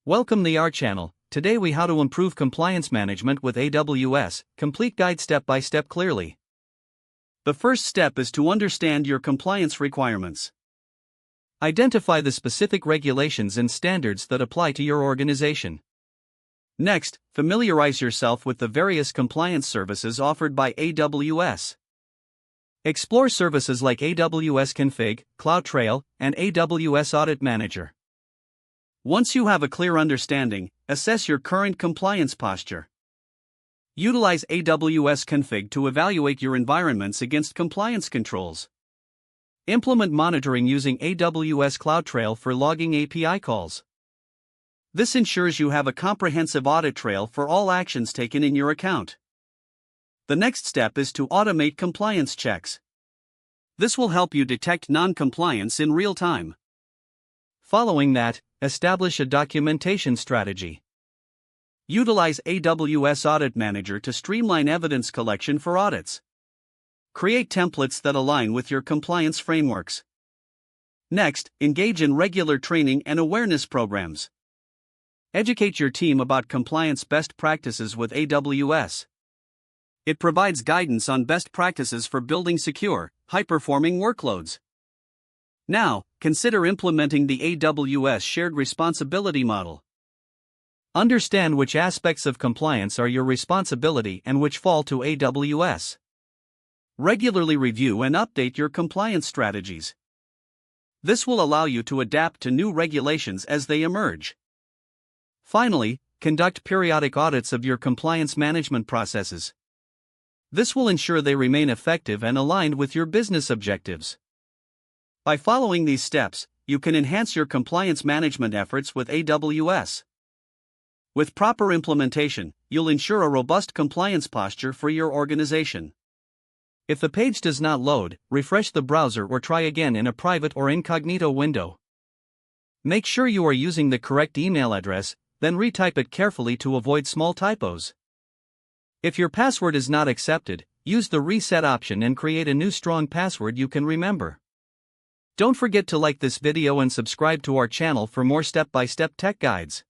Welcome to our channel. Today we how to improve compliance management with AWS, complete guide step by step clearly. The first step is to understand your compliance requirements. Identify the specific regulations and standards that apply to your organization. Next, familiarize yourself with the various compliance services offered by AWS. Explore services like AWS Config, CloudTrail, and AWS Audit Manager. Once you have a clear understanding, assess your current compliance posture. Utilize AWS Config to evaluate your environments against compliance controls. Implement monitoring using AWS CloudTrail for logging API calls. This ensures you have a comprehensive audit trail for all actions taken in your account. The next step is to automate compliance checks. This will help you detect non-compliance in real time. Following that, establish a documentation strategy. Utilize AWS Audit Manager to streamline evidence collection for audits. Create templates that align with your compliance frameworks. Next, engage in regular training and awareness programs. Educate your team about compliance best practices with AWS. It provides guidance on best practices for building secure, high-performing workloads. Now, consider implementing the AWS Shared Responsibility Model. Understand which aspects of compliance are your responsibility and which fall to AWS. Regularly review and update your compliance strategies. This will allow you to adapt to new regulations as they emerge. Finally, conduct periodic audits of your compliance management processes. This will ensure they remain effective and aligned with your business objectives. By following these steps, you can enhance your compliance management efforts with AWS. With proper implementation, you'll ensure a robust compliance posture for your organization. If the page does not load, refresh the browser or try again in a private or incognito window. Make sure you are using the correct email address, then retype it carefully to avoid small typos. If your password is not accepted, use the reset option and create a new strong password you can remember. Don't forget to like this video and subscribe to our channel for more step-by-step tech guides.